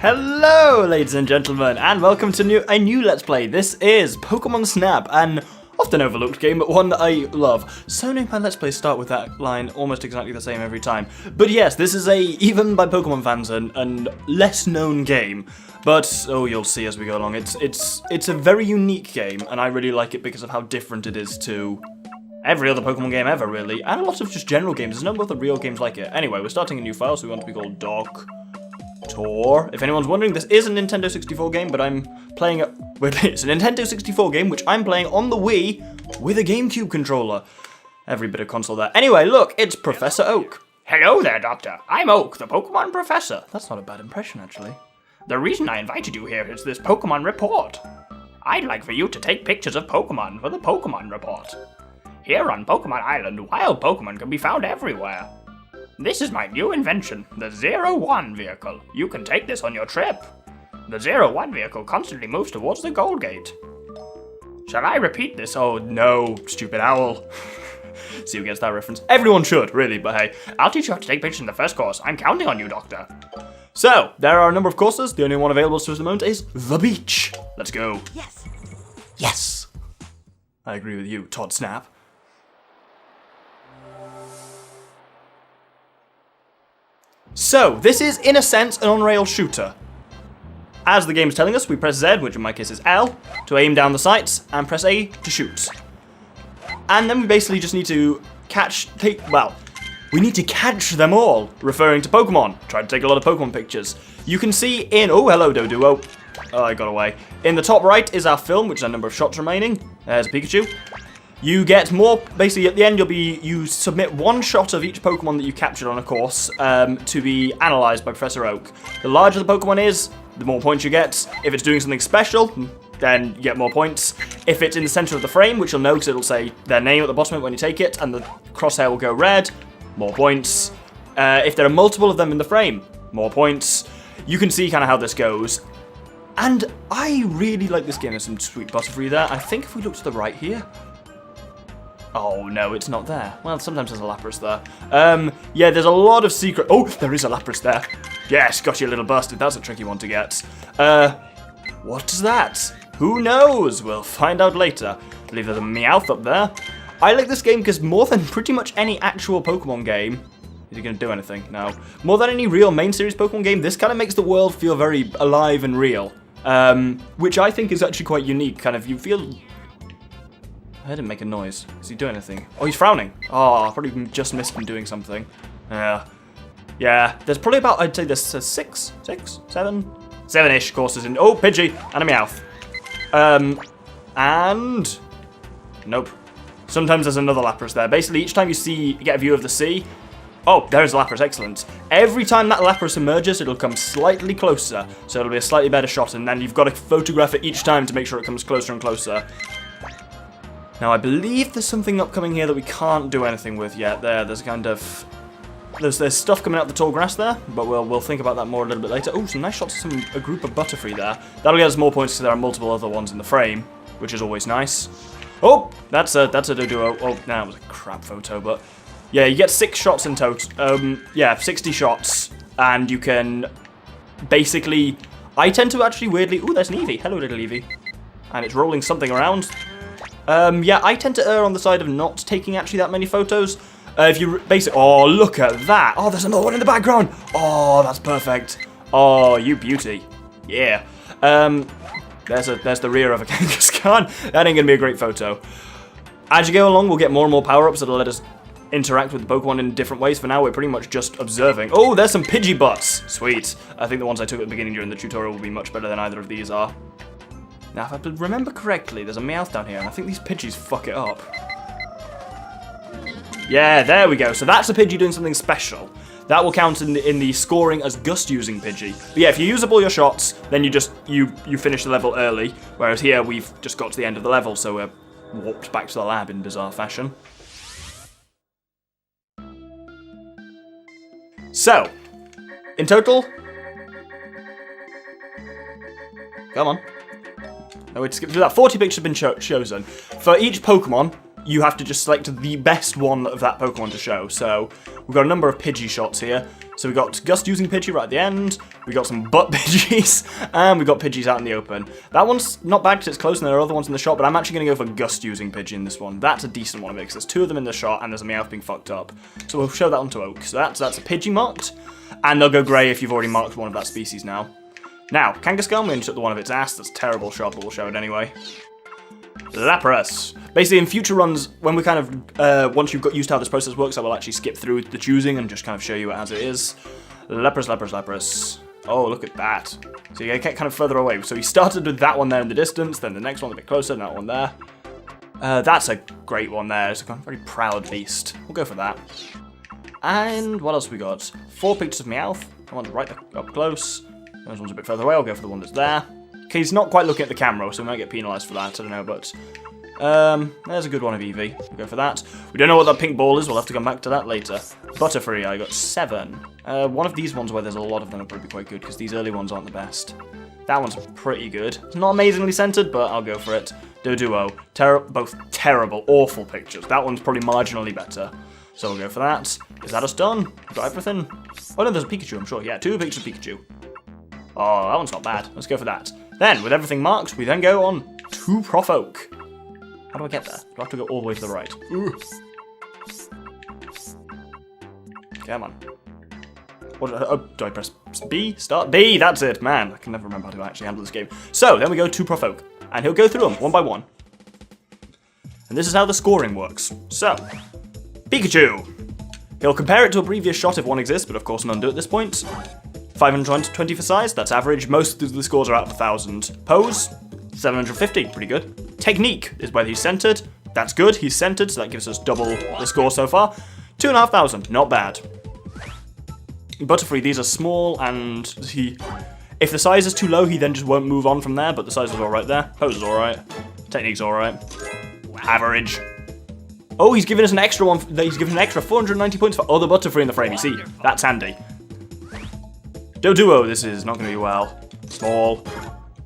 Hello, ladies and gentlemen, and welcome to a new Let's Play. This is Pokemon Snap, an often overlooked game, but one that I love. So many of my Let's Plays start with that line almost exactly the same every time. But yes, this is even by Pokemon fans, an less known game. But, oh, you'll see as we go along, it's a very unique game, and I really like it because of how different it is to every other Pokemon game ever, really, and a lot of just general games. There's no other real games like it. Anyway, we're starting a new file, so we want to be called Doctor. If anyone's wondering, this is a Nintendo 64 game, but I'm playing it. It's a Nintendo 64 game, which I'm playing on the Wii with a GameCube controller. Every bit of console there. Anyway, look, it's Professor Oak. Hello there, Doctor. I'm Oak, the Pokemon Professor. That's not a bad impression, actually. The reason I invited you here is this Pokemon report. I'd like for you to take pictures of Pokemon for the Pokemon report. Here on Pokemon Island, wild Pokemon can be found everywhere. This is my new invention, the 01 vehicle. You can take this on your trip. The 01 vehicle constantly moves towards the Gold Gate. Shall I repeat this? Oh no, stupid owl. See who gets that reference. Everyone should, really, but hey. I'll teach you how to take pictures in the first course. I'm counting on you, Doctor. So, there are a number of courses. The only one available to us at the moment is the beach. Let's go. Yes. Yes. I agree with you, Todd Snap. So, this is, in a sense, an on-rail shooter. As the game's telling us, we press Z, which in my case is L, to aim down the sights, and press A to shoot. And then we basically just need to we need to catch them all, referring to Pokemon. Try to take a lot of Pokemon pictures. You can see in, oh, hello, Doduo. Oh, I got away. In the top right is our film, which is a number of shots remaining. There's a Pikachu. You get more, basically at the end you submit one shot of each Pokemon that you captured on a course to be analysed by Professor Oak. The larger the Pokemon is, the more points you get. If it's doing something special, then you get more points. If it's in the centre of the frame, which you'll notice it'll say their name at the bottom of it when you take it, and the crosshair will go red, more points. If there are multiple of them in the frame, more points. You can see kind of how this goes. And I really like this game. There's some sweet Butterfree there. I think if we look to the right here, oh, no, it's not there. Well, sometimes there's a Lapras there. Yeah, there's a lot of secret... Oh, there is a Lapras there. Yes, got you, little bastard. That's a tricky one to get. What's that? Who knows? We'll find out later. I believe there's a Meowth up there. I like this game because more than pretty much any actual Pokemon game... Is he going to do anything? No. More than any real main series Pokemon game, this kind of makes the world feel very alive and real. Which I think is actually quite unique. Kind of, you feel... I heard him make a noise. Is he doing anything? Oh, he's frowning. Oh, I probably just missed him doing something. Yeah. There's probably about, I'd say there's seven-ish courses in. Oh, Pidgey and a Meowth. And nope. Sometimes there's another Lapras there. Basically, each time you get a view of the sea. Oh, there's Lapras. Excellent. Every time that Lapras emerges, it'll come slightly closer, so it'll be a slightly better shot, and then you've got to photograph it each time to make sure it comes closer and closer. Now, I believe there's something upcoming here that we can't do anything with yet. There's kind of... There's stuff coming out of the tall grass there, but we'll think about that more a little bit later. Oh, some nice shots of a group of Butterfree there. That'll get us more points because there are multiple other ones in the frame, which is always nice. Oh, that's a Doduo. Oh, no, that was a crap photo, but... Yeah, you get 6 shots in total. Yeah, 60 shots, and you can basically... I tend to actually weirdly... Ooh, there's an Eevee. Hello, little Eevee. And it's rolling something around. Yeah, I tend to err on the side of not taking actually that many photos. If you basically... Oh, look at that. Oh, there's another one in the background. Oh, that's perfect. Oh, you beauty. Yeah. There's the rear of a Kangaskhan. That ain't going to be a great photo. As you go along, we'll get more and more power-ups that'll let us interact with the Pokemon in different ways. For now, we're pretty much just observing. Oh, there's some Pidgey butts. Sweet. I think the ones I took at the beginning during the tutorial will be much better than either of these are. Now, if I remember correctly, there's a Meowth down here, and I think these Pidgeys fuck it up. Yeah, there we go. So that's a Pidgey doing something special. That will count in the scoring as gust using Pidgey. But yeah, if you use up all your shots, then you finish the level early. Whereas here we've just got to the end of the level, so we're warped back to the lab in bizarre fashion. So, in total, come on. No, we skip through that. 40 pictures have been chosen. For each Pokemon, you have to just select the best one of that Pokemon to show. So we've got a number of Pidgey shots here. So we've got Gust using Pidgey right at the end. We've got some butt Pidgeys. And we've got Pidgeys out in the open. That one's not bad because it's close and there are other ones in the shot. But I'm actually going to go for Gust using Pidgey in this one. That's a decent one because there's 2 of them in the shot and there's a Meowth being fucked up. So we'll show that one to Oak. So that's a Pidgey marked. And they'll go grey if you've already marked one of that species now. Now, Kangaskhan, we only took the one of its ass. That's a terrible shot, but we'll show it anyway. Lapras. Basically, in future runs, when we kind of, once you've got used to how this process works, I will actually skip through the choosing and just kind of show you it as it is. Lapras, Lapras, Lapras. Oh, look at that. So you get kind of further away. So he started with that one there in the distance, then the next one a bit closer, and that one there. That's a great one there. It's a very proud beast. We'll go for that. And what else we got? 4 pictures of Meowth. I want right up close. Those ones a bit further away. I'll go for the one that's there. Okay, he's not quite looking at the camera, so we might get penalised for that. I don't know, but there's a good one of Eevee. We'll go for that. We don't know what that pink ball is. We'll have to come back to that later. Butterfree, I got 7. One of these ones where there's a lot of them will probably be quite good because these early ones aren't the best. That one's pretty good. It's not amazingly centered, but I'll go for it. Doduo, both terrible, awful pictures. That one's probably marginally better. So we'll go for that. Is that us done? We've got everything. Oh no, there's a Pikachu, I'm sure. Yeah, 2 pictures of Pikachu. Oh, that one's not bad. Let's go for that. Then, with everything marked, we then go on to Prof Oak. How do I get there? Do I have to go all the way to the right? Ooh. Come on. What, do I press B? Start? B, that's it. Man, I can never remember how to actually handle this game. So, then we go to Prof Oak. And he'll go through them, one by one. And this is how the scoring works. So, Pikachu. He'll compare it to a previous shot if one exists, but of course none do at this point. 520 for size, that's average. Most of the scores are out of 1,000. Pose, 750, pretty good. Technique is whether he's centered. That's good, he's centered, so that gives us double the score so far. 2,500, not bad. Butterfree, these are small, and if the size is too low, he then just won't move on from there, but the size is alright there. Pose is alright. Technique's alright. Average. Oh, he's given us an extra one. He's given an extra 490 points for other Butterfree in the frame. You see, that's handy. Doduo, this is not going to be well. Small.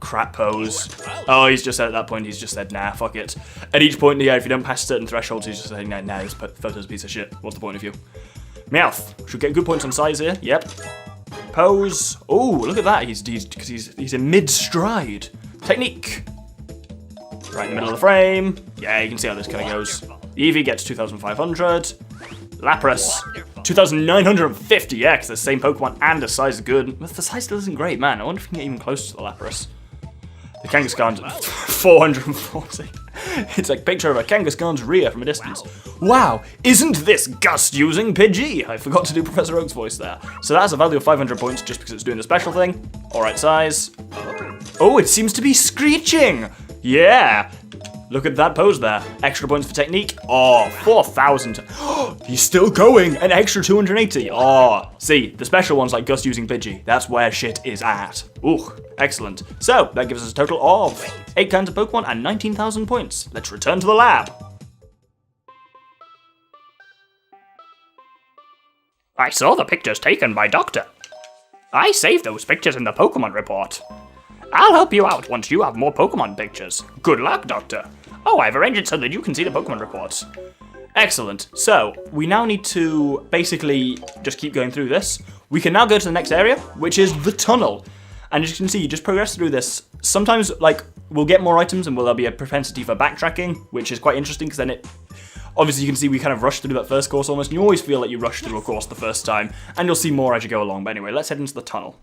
Crap pose. Oh, he's just said at that point, he's just said, nah, fuck it. At each point, yeah, if you don't pass certain thresholds, he's just saying, nah, this photo's a piece of shit. What's the point of you? Meowth. Should get good points on size here. Yep. Pose. Oh, look at that. He's in mid-stride. Technique. Right in the middle of the frame. Yeah, you can see how this kind of goes. Eevee gets 2,500. Lapras, 2,950, yeah, because the same Pokemon and the size is good. But the size still isn't great, man. I wonder if we can get even close to the Lapras. The Kangaskhan's 440. It's like a picture of a Kangaskhan's rear from a distance. Wow, isn't this Gust using Pidgey? I forgot to do Professor Oak's voice there. So that's a value of 500 points just because it's doing the special thing. Alright size. Oh, it seems to be screeching. Yeah. Look at that pose there. Extra points for technique. Oh, 4,000. He's still going. An extra 280. Oh, see, the special ones like Gust using Pidgey. That's where shit is at. Ooh, excellent. So, that gives us a total of 8 kinds of Pokemon and 19,000 points. Let's return to the lab. I saw the pictures taken by Doctor. I saved those pictures in the Pokemon report. I'll help you out once you have more Pokemon pictures. Good luck, Doctor. Oh, I've arranged it so that you can see the Pokemon reports. Excellent. So, we now need to basically just keep going through this. We can now go to the next area, which is the tunnel. And as you can see, you just progress through this. Sometimes, like, we'll get more items and there'll be a propensity for backtracking, which is quite interesting because then it... Obviously, you can see we kind of rushed through that first course almost, and you always feel like you rushed through a course the first time, and you'll see more as you go along. But anyway, let's head into the tunnel.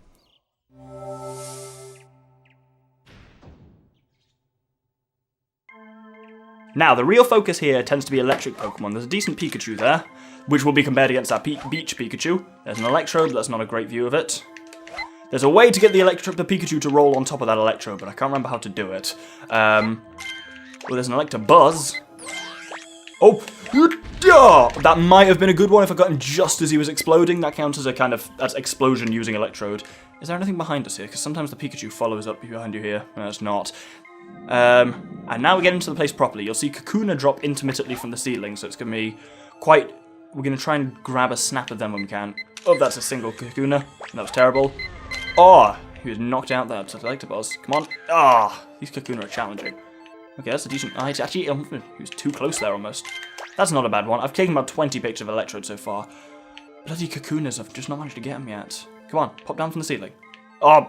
Now, the real focus here tends to be electric Pokemon. There's a decent Pikachu there, which will be compared against that Beach Pikachu. There's an Electrode, but that's not a great view of it. There's a way to get the Pikachu to roll on top of that Electrode, but I can't remember how to do it. Well, there's an Electabuzz. Oh! Oh, that might have been a good one if I got him just as he was exploding. That counts as a kind of explosion using electrode. Is there anything behind us here? Because sometimes the Pikachu follows up behind you here. No, it's not. And now we get into the place properly. You'll see Kakuna drop intermittently from the ceiling, so it's going to be quite... We're going to try and grab a snap of them when we can. Oh, that's a single Kakuna. That was terrible. Oh, he was knocked out there. Electabuzz. Come on. Ah, these Kakuna are challenging. Okay, that's a decent... Oh, it's actually... he was too close there almost. That's not a bad one. I've taken about 20 pictures of Electrode so far. Bloody Kakunas, I've just not managed to get them yet. Come on, pop down from the ceiling. Oh.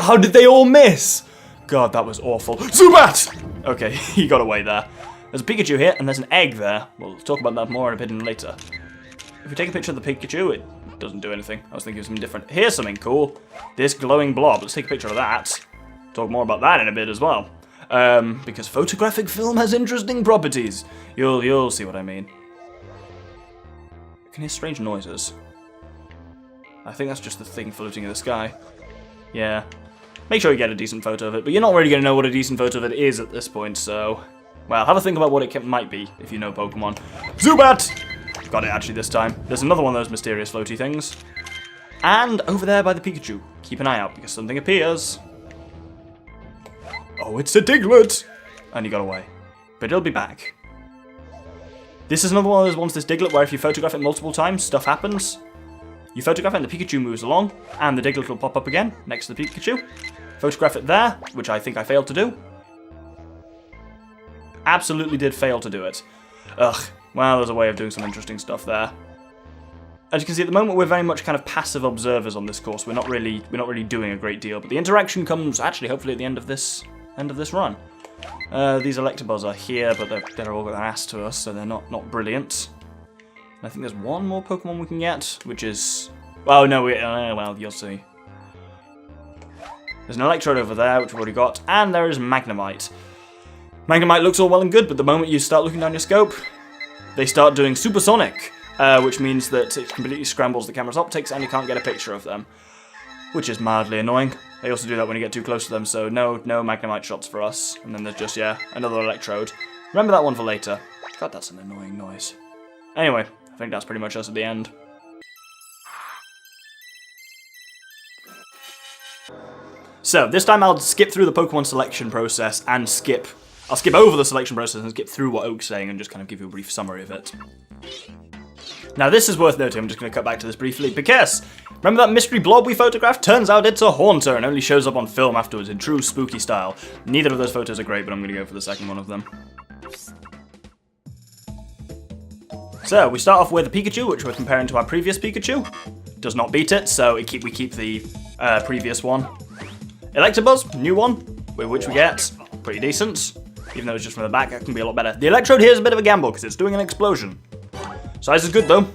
How did they all miss? God, that was awful. Zubat! Okay, he got away there. There's a Pikachu here, and there's an egg there. We'll talk about that more in a bit later. If we take a picture of the Pikachu, it doesn't do anything. I was thinking of something different. Here's something cool. This glowing blob. Let's take a picture of that. Talk more about that in a bit as well. Because photographic film has interesting properties. You'll see what I mean. I can hear strange noises. I think that's just the thing floating in the sky. Yeah. Make sure you get a decent photo of it, but you're not really going to know what a decent photo of it is at this point, so... Well, have a think about what it might be, if you know Pokemon. Zubat! Got it actually this time. There's another one of those mysterious floaty things. And over there by the Pikachu. Keep an eye out, because something appears. Oh, it's a Diglett! And he got away. But he'll be back. This is another one of those ones, this Diglett, where if you photograph it multiple times, stuff happens. You photograph it and the Pikachu moves along, and the Diglett will pop up again, next to the Pikachu. Photograph it there, which I think I failed to do. Absolutely did fail to do it. Ugh, well, there's a way of doing some interesting stuff there. As you can see, at the moment, we're very much kind of passive observers on this course. We're not really doing a great deal, but the interaction comes, actually, hopefully at the end of this run. These Electabuzz are here, but they're all got their ass to us, so they're not brilliant. And I think there's one more Pokemon we can get, which is... Oh, no, well, you'll see. There's an Electrode over there, which we've already got, and there is Magnemite. Magnemite looks all well and good, but the moment you start looking down your scope, they start doing Supersonic, which means that it completely scrambles the camera's optics and you can't get a picture of them, which is mildly annoying. They also do that when you get too close to them, so no Magnemite shots for us. And then there's just, yeah, another Electrode. Remember that one for later. God, that's an annoying noise. Anyway, I think that's pretty much us at the end. So, this time I'll skip through the Pokemon selection process and I'll skip over the selection process and skip through what Oak's saying and just kind of give you a brief summary of it. Now this is worth noting, I'm just going to cut back to this briefly, because remember that mystery blob we photographed? Turns out it's a Haunter and only shows up on film afterwards in true spooky style. Neither of those photos are great, but I'm going to go for the second one of them. So, we start off with a Pikachu, which we're comparing to our previous Pikachu. Does not beat it, so we keep the previous one. Electabuzz, new one, which we get. Pretty decent. Even though it's just from the back, that can be a lot better. The Electrode here is a bit of a gamble, because it's doing an explosion. Size is good, though.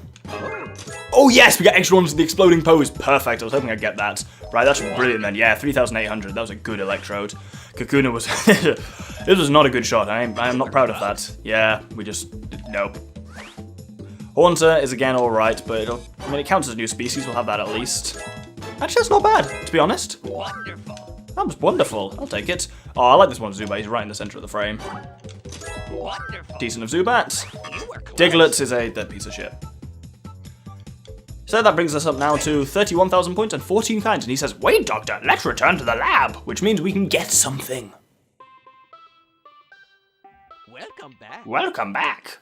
Oh, yes, we get extra ones with the exploding pose. Perfect, I was hoping I'd get that. Right, that's brilliant then. Yeah, 3,800. That was a good Electrode. Kakuna was... This was not a good shot. I am not proud of that. Yeah, we just... Nope. Haunter is again alright, but it counts as a new species. We'll have that at least. Actually, that's not bad, to be honest. Wonderful. That was wonderful. I'll take it. Oh, I like this one Zubat. He's right in the center of the frame. Wonderful. Decent of Zubats. Diglett is a dead piece of shit. So that brings us up now to 31,000 points and 14 kinds. And he says, "Wait, Doctor, let's return to the lab," which means we can get something. Welcome back. Welcome back.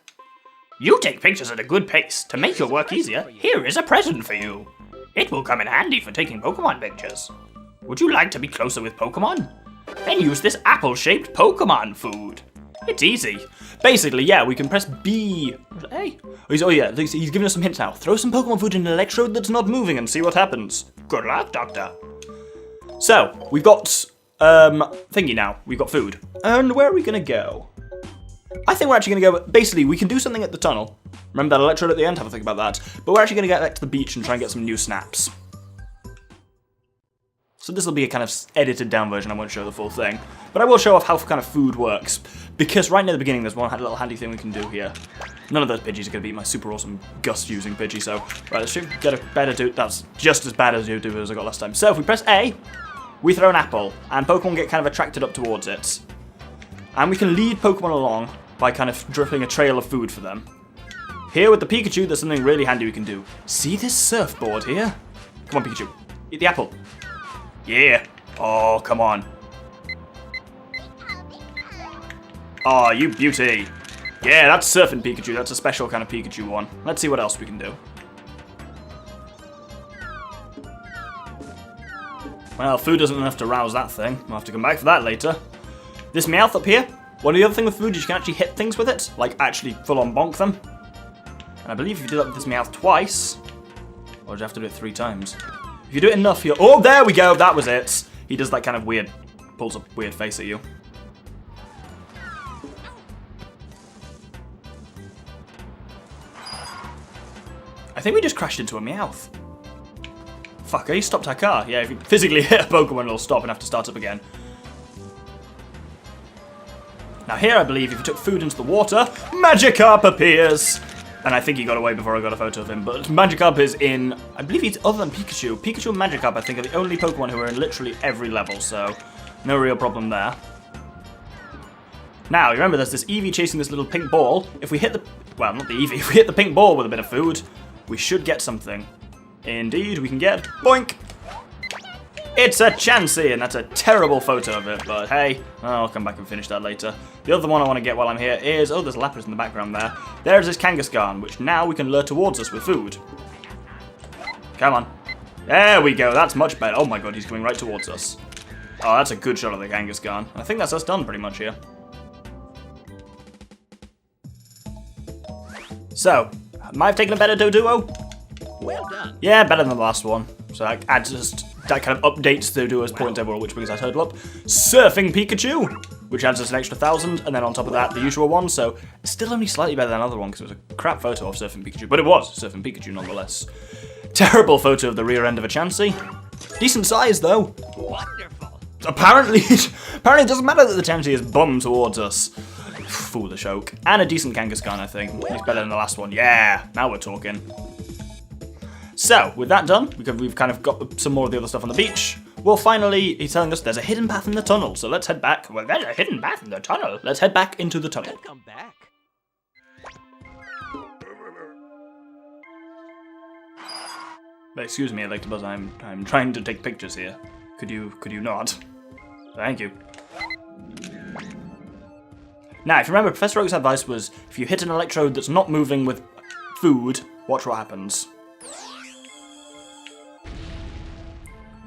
You take pictures at a good pace. To make your work easier, here is a present for you. It will come in handy for taking Pokemon pictures. Would you like to be closer with Pokemon? Then use this apple-shaped Pokemon food. It's easy. Basically, yeah, we can press B. Hey. Oh yeah, he's giving us some hints now. Throw some Pokemon food in an Electrode that's not moving and see what happens. Good luck, Doctor. So, we've got, thingy now. We've got food. And where are we gonna go? I think we're actually going to go... Basically, we can do something at the tunnel. Remember that Electrode at the end? Have a think about that. But we're actually going to get back to the beach and try and get some new snaps. So this will be a kind of edited down version. I won't show the full thing. But I will show off how kind of food works. Because right near the beginning, there's one little handy thing we can do here. None of those Pidgeys are going to beat my super awesome Gust-using Pidgey. So, right, let's get a better do... That's just as bad as you do as I got last time. So if we press A, we throw an apple. And Pokemon get kind of attracted up towards it. And we can lead Pokemon along by kind of dripping a trail of food for them. Here with the Pikachu, there's something really handy we can do. See this surfboard here? Come on, Pikachu. Eat the apple. Yeah. Oh, come on. Oh, you beauty. Yeah, that's surfing Pikachu. That's a special kind of Pikachu one. Let's see what else we can do. Well, food isn't enough to rouse that thing. We'll have to come back for that later. This Meowth up here. One of the other thing with food is you can actually hit things with it. Like, actually full-on bonk them. And I believe if you do that with this Meowth twice... Or do you have to do it 3 times? If you do it enough, you'll... Oh, there we go! That was it! He does that kind of weird... Pulls a weird face at you. I think we just crashed into a Meowth. Fuck, he stopped our car. Yeah, if you physically hit a Pokemon, it'll stop and have to start up again. Now here, I believe, if you took food into the water, Magikarp appears! And I think he got away before I got a photo of him, but Magikarp is in... I believe he's other than Pikachu. Pikachu and Magikarp, I think, are the only Pokemon who are in literally every level, so no real problem there. Now, you remember there's this Eevee chasing this little pink ball. If we hit the... Well, not the Eevee. If we hit the pink ball with a bit of food, we should get something. Indeed, we can get... Boink! It's a Chansey, and that's a terrible photo of it, but hey, I'll come back and finish that later. The other one I want to get while I'm here is... Oh, there's Lapras in the background there. There's this Kangaskhan, which now we can lure towards us with food. Come on. There we go, that's much better. Oh my god, he's coming right towards us. Oh, that's a good shot of the Kangaskhan. I think that's us done pretty much here. So, might have taken a better Doduo. Well done. Yeah, better than the last one. So that adds just that kind of updates the Duo's point table, which brings our total up. Surfing Pikachu, which adds us an extra 1,000, and then on top of that, the usual one. So still only slightly better than another one because it was a crap photo of Surfing Pikachu, but it was Surfing Pikachu nonetheless. Terrible photo of the rear end of a Chansey. Decent size though. Wonderful. Apparently it doesn't matter that the Chansey is bummed towards us. Foolish oak. And a decent Kangaskhan, I think. He's better than the last one. Yeah, now we're talking. So, with that done, we've kind of got some more of the other stuff on the beach. Well, finally, he's telling us there's a hidden path in the tunnel, so let's head back. Well, there's a hidden path in the tunnel. Let's head back into the tunnel. Come back. Excuse me, Electabuzz, I'm trying to take pictures here. Could you not? Thank you. Now, if you remember, Professor Oak's advice was, if you hit an electrode that's not moving with food, watch what happens.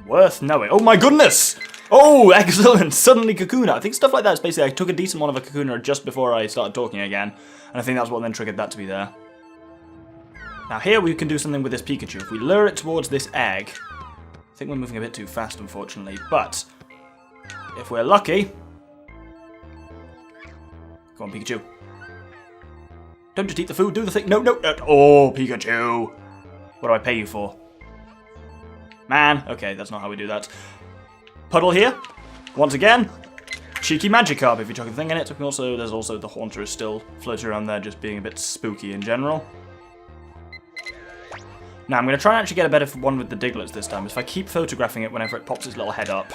Worth knowing. Oh my goodness! Oh, excellent! Suddenly Kakuna. I think stuff like that is basically, I took a decent one of a Kakuna just before I started talking again, and I think that's what then triggered that to be there. Now here we can do something with this Pikachu. If we lure it towards this egg, I think we're moving a bit too fast, unfortunately, but if we're lucky... Come on, Pikachu. Don't just eat the food, do the thing. No, no, no. Oh, Pikachu. What do I pay you for? Man, okay, that's not how we do that. Puddle here. Once again, cheeky Magikarp if you chuck a thing in it. There's also the Haunter is still floating around there, just being a bit spooky in general. Now, I'm going to try and actually get a better one with the Digletts this time. If I keep photographing it whenever it pops its little head up,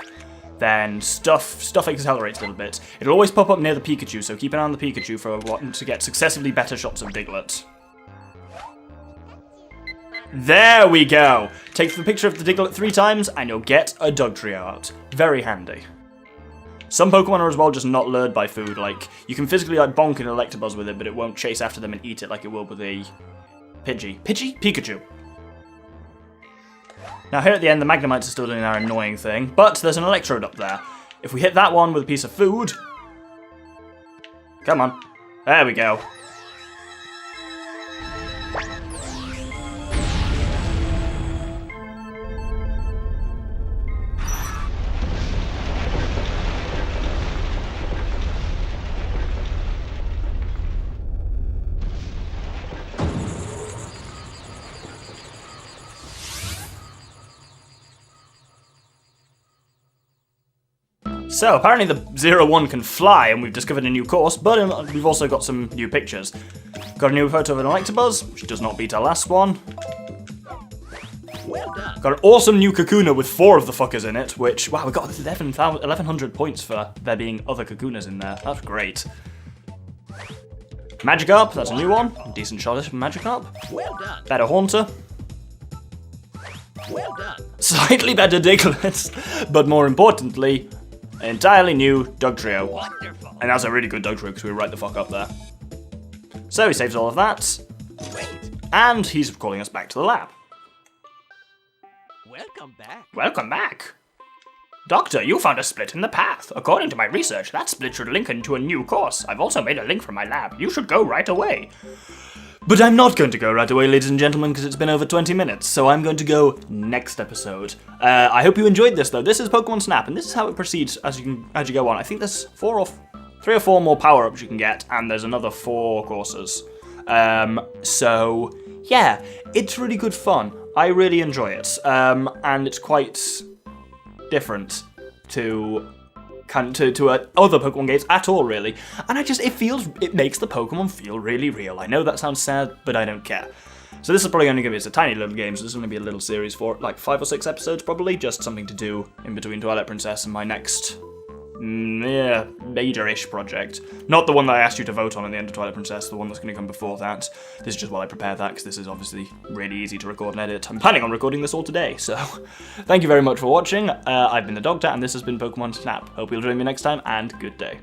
then stuff accelerates a little bit. It'll always pop up near the Pikachu, so keep an eye on the Pikachu for to get successively better shots of Diglett. There we go! Take the picture of the Diglett 3 times, and you'll get a Dugtrio out. Very handy. Some Pokemon are as well just not lured by food, like, you can physically like bonk an Electabuzz with it, but it won't chase after them and eat it like it will with a Pikachu. Now here at the end, the Magnemites are still doing their annoying thing, but there's an Electrode up there. If we hit that one with a piece of food... Come on. There we go. So, apparently the 0-1 can fly, and we've discovered a new course, but we've also got some new pictures. Got a new photo of an Electabuzz, which does not beat our last one. Well done. Got an awesome new Kakuna with 4 of the fuckers in it, which, wow, we got 1,100 points for there being other Kakunas in there. That's great. Magikarp, that's a new one. Decent shot from Magikarp. Well done. Better Haunter. Well done. Slightly better Diglett, but more importantly, an entirely new Dugtrio. Wonderful. And that's a really good Dugtrio because we were right the fuck up there. So he saves all of that, Great. and he's calling us back to the lab. Welcome back. Welcome back. Doctor, you found a split in the path. According to my research, that split should link into a new course. I've also made a link from my lab. You should go right away. But I'm not going to go right away, ladies and gentlemen, because it's been over 20 minutes, so I'm going to go next episode. I hope you enjoyed this, though. This is Pokemon Snap, and this is how it proceeds as you go on. I think there's 3 or 4 more power-ups you can get, and there's another 4 courses. So, yeah, it's really good fun. I really enjoy it, and it's quite different to other Pokemon games at all, really. And it makes the Pokemon feel really real. I know that sounds sad, but I don't care. So this is probably only going to be, it's a tiny little game, so this is going to be a little series for like 5 or 6 episodes probably, just something to do in between Twilight Princess and my next major-ish project. Not the one that I asked you to vote on at the end of Twilight Princess, the one that's going to come before that. This is just while I prepare that, because this is obviously really easy to record and edit. I'm planning on recording this all today, so thank you very much for watching. I've been the Doctor, and this has been Pokemon Snap. Hope you'll join me next time, and good day.